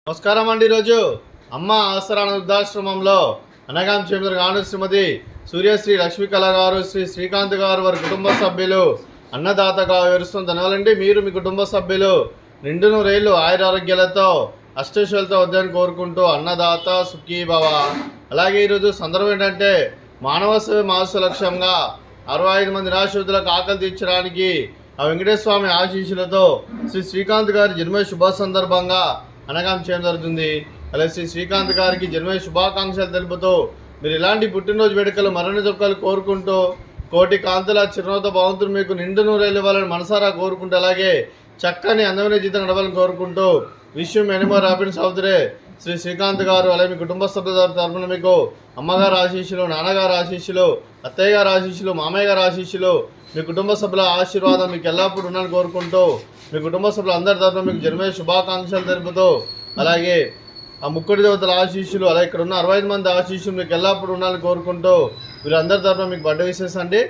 నమస్కారం అండి. ఈరోజు అమ్మ ఆసరా వృద్ధాశ్రమంలో అనగాం చేమూరు గాను శ్రీమతి సూర్యశ్రీ లక్ష్మీ కళ గారు, శ్రీ శ్రీకాంత్ గారు వారి కుటుంబ సభ్యులు అన్నదాతగా వివరిస్తున్న ధన్యవాదాలండి. మీరు మీ కుటుంబ సభ్యులు నిండు నూరేళ్లు ఆయురారోగ్యాలతో అష్టైశ్వర్యాలతో వద్దని కోరుకుంటూ అన్నదాత సుఖీ భవ. అలాగే ఈరోజు సందర్భం ఏంటంటే మానవ సేవ మాస లక్ష్యంగా 65 మంది నిరాశ్రితులకు ఆకలి తీర్చడానికి ఆ వెంకటేశ్వర స్వామి ఆశీస్సులతో శ్రీ శ్రీకాంత్ గారి జన్మ శుభ సందర్భంగా అనగాం చేయడం జరుగుతుంది. అలాగే శ్రీ శ్రీకాంత్ గారికి జన్మ శుభాకాంక్షలు తెలుపుతూ మీరు ఇలాంటి పుట్టినరోజు వేడుకలు మరిన్ని జరుపుకోవాలని కోరుకుంటూ కోటి కాంతుల చిరునవ్వుతో భగవంతుడు మీకు నిండు నూరేళ్ళు ఇవ్వాలని మనసారా కోరుకుంటూ అలాగే చక్కని అందమైన జీవితం గడపాలని కోరుకుంటూ విషయం ఎనిమో రాపిడ్ సౌదరే శ్రీ శ్రీకాంత్ గారు అలాగే మీ కుటుంబ సభ్యుల తరఫున మీకు అమ్మగారు ఆశీస్సులు, నాన్నగారు ఆశీస్సులు, అత్తయ్య గారు ఆశీస్సులు, మామయ్య గారు ఆశీస్సులు, మీ కుటుంబ సభ్యుల ఆశీర్వాదం మీకు ఎల్లప్పుడూ ఉండాలని కోరుకుంటూ మీ కుటుంబ సభ్యులు అందరి తరఫున మీకు జన్మ శుభాకాంక్షలు తెలుపుతూ అలాగే ఆ ముక్కుడి దేవతల ఆశీస్సులు అలాగే ఇక్కడ ఉన్న 65 మంది ఆశీస్సులు మీకు ఎల్లప్పుడూ ఉండాలని కోరుకుంటూ మీరు అందరి తరఫున మీకు బర్త్డే విషెస్ అండి.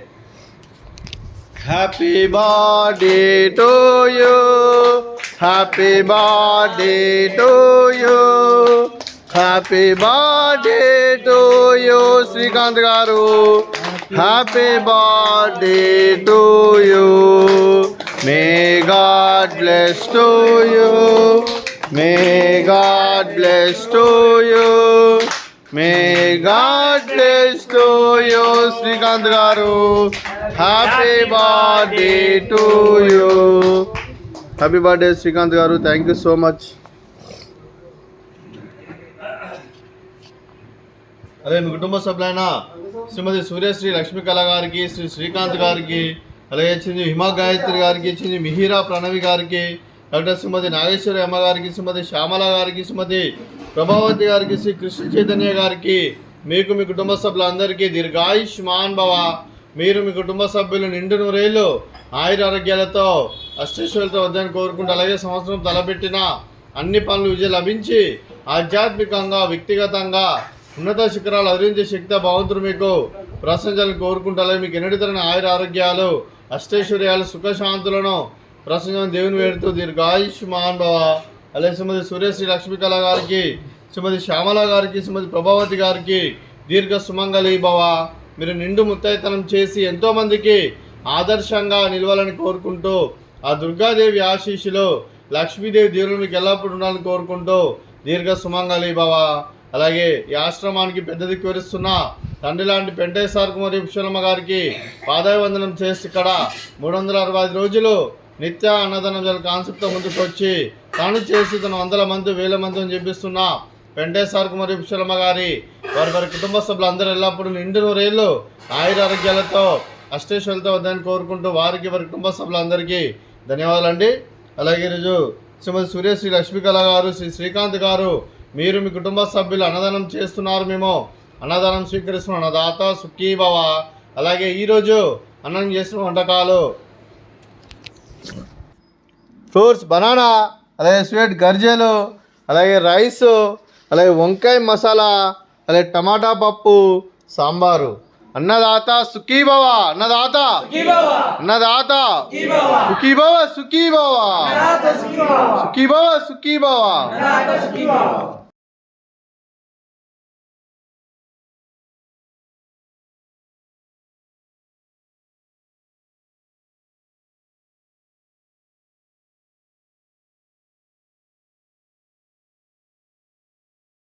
Happy birthday to you, happy birthday to you, happy birthday to you Srikanth గారు, happy birthday to you. May God bless to you. May God bless to you. May God bless to you, Srikanth garu. Happy birthday to you. Happy birthday, Srikanth garu. Thank you so much. అదే మీ కుటుంబ సభ్యులైన శ్రీమతి సూర్యశ్రీ లక్ష్మీ కళ గారికి, శ్రీ శ్రీకాంత్ గారికి, అలాగే చింది హిమా గాయత్రి గారికి, చింది మిహిరా ప్రణవి గారికి, డాక్టర్ శ్రీమతి నాగేశ్వరి అమ్మ గారికి, శ్రీమతి శ్యామల గారికి, శ్రీమతి ప్రభావతి గారికి, శ్రీ కృష్ణ చైతన్య గారికి, మీకు మీ కుటుంబ సభ్యులందరికీ దీర్ఘాయుష్మాన్ భవ. మీరు మీ కుటుంబ సభ్యులు నిండు నూరేళ్ళు ఆయురారోగ్యాలతో అష్టైశ్వర్యాలతో వద్దని కోరుకుంటూ అలాగే సంవత్సరం తలపెట్టిన అన్ని పనులు విజయం లభించి ఆధ్యాత్మికంగా వ్యక్తిగతంగా ఉన్నత శిఖరాలు అధిరించే శక్తి భగవంతుడు మీకు ప్రశంసలను కోరుకుంటూ అలాగే మీకు ఎన్నటి తరని ఆయుర ఆరోగ్యాలు అష్టైశ్వర్యాలు సుఖశాంతులను ప్రశంసలను దేవుని వేడుతూ దీర్ఘాయుష్మాన్ భవ. అలాగే శ్రీమతి సూర్యశ్రీ లక్ష్మీ కళ గారికి, శ్రీమతి శ్యామల గారికి, శ్రీమతి ప్రభావతి గారికి దీర్ఘ సుమంగళి భవ. మీరు నిండు ముత్తైతనం చేసి ఎంతోమందికి ఆదర్శంగా నిలవాలని కోరుకుంటూ ఆ దుర్గాదేవి ఆశీస్సులు లక్ష్మీదేవి దేవుని మీకు ఎల్లప్పుడూ ఉండాలని కోరుకుంటూ దీర్ఘ సుమంగళి భవ. అలాగే ఈ ఆశ్రమానికి పెద్ద దిక్కు వివరిస్తున్న తండ్రి లాంటి పెంటేశ్వర కుమారి విశ్వనమ్మ గారికి పాదాభివందనం చేసి ఇక్కడ 365 రోజులు నిత్య అన్నదానం కాన్సెప్ట్తో ముందుకు వచ్చి తాను చేసి తన 100 మంది 1000 మందిని చెప్పిస్తున్న పెంటేశ్వర కుమారి విశ్వనమ్మ గారి వారి కుటుంబ సభ్యులు అందరూ ఎల్లప్పుడూ నిండు నూరేళ్ళు ఆయురారోగ్యాలతో అష్టైశ్వర్యాలతో వద్దని కోరుకుంటూ వారికి వారి కుటుంబ సభ్యులందరికీ ధన్యవాదాలండి. అలాగే ఈరోజు శ్రీమతి సూర్యశ్రీ లక్ష్మీ కళ గారు, శ్రీ శ్రీకాంత్ గారు, మీరు మీ కుటుంబ సభ్యులు అన్నదానం చేస్తున్నారు, మేము అన్నదానం స్వీకరిస్తున్నాం. అన్నదాత సుఖీ భవ. అలాగే ఈరోజు అన్నం చేసిన వంటకాలు ఫ్రూట్స్, బనానా, అలాగే స్వీట్ గర్జెలు, అలాగే రైస్, అలాగే వంకాయ మసాలా, అలాగే టమాటా పప్పు, సాంబారు. అన్నదాత సుఖీ భవ, అన్నదాత అన్నదాత సుఖీ భవ, సుఖీ భవ, సుఖీ భవ, సుఖీ భవ.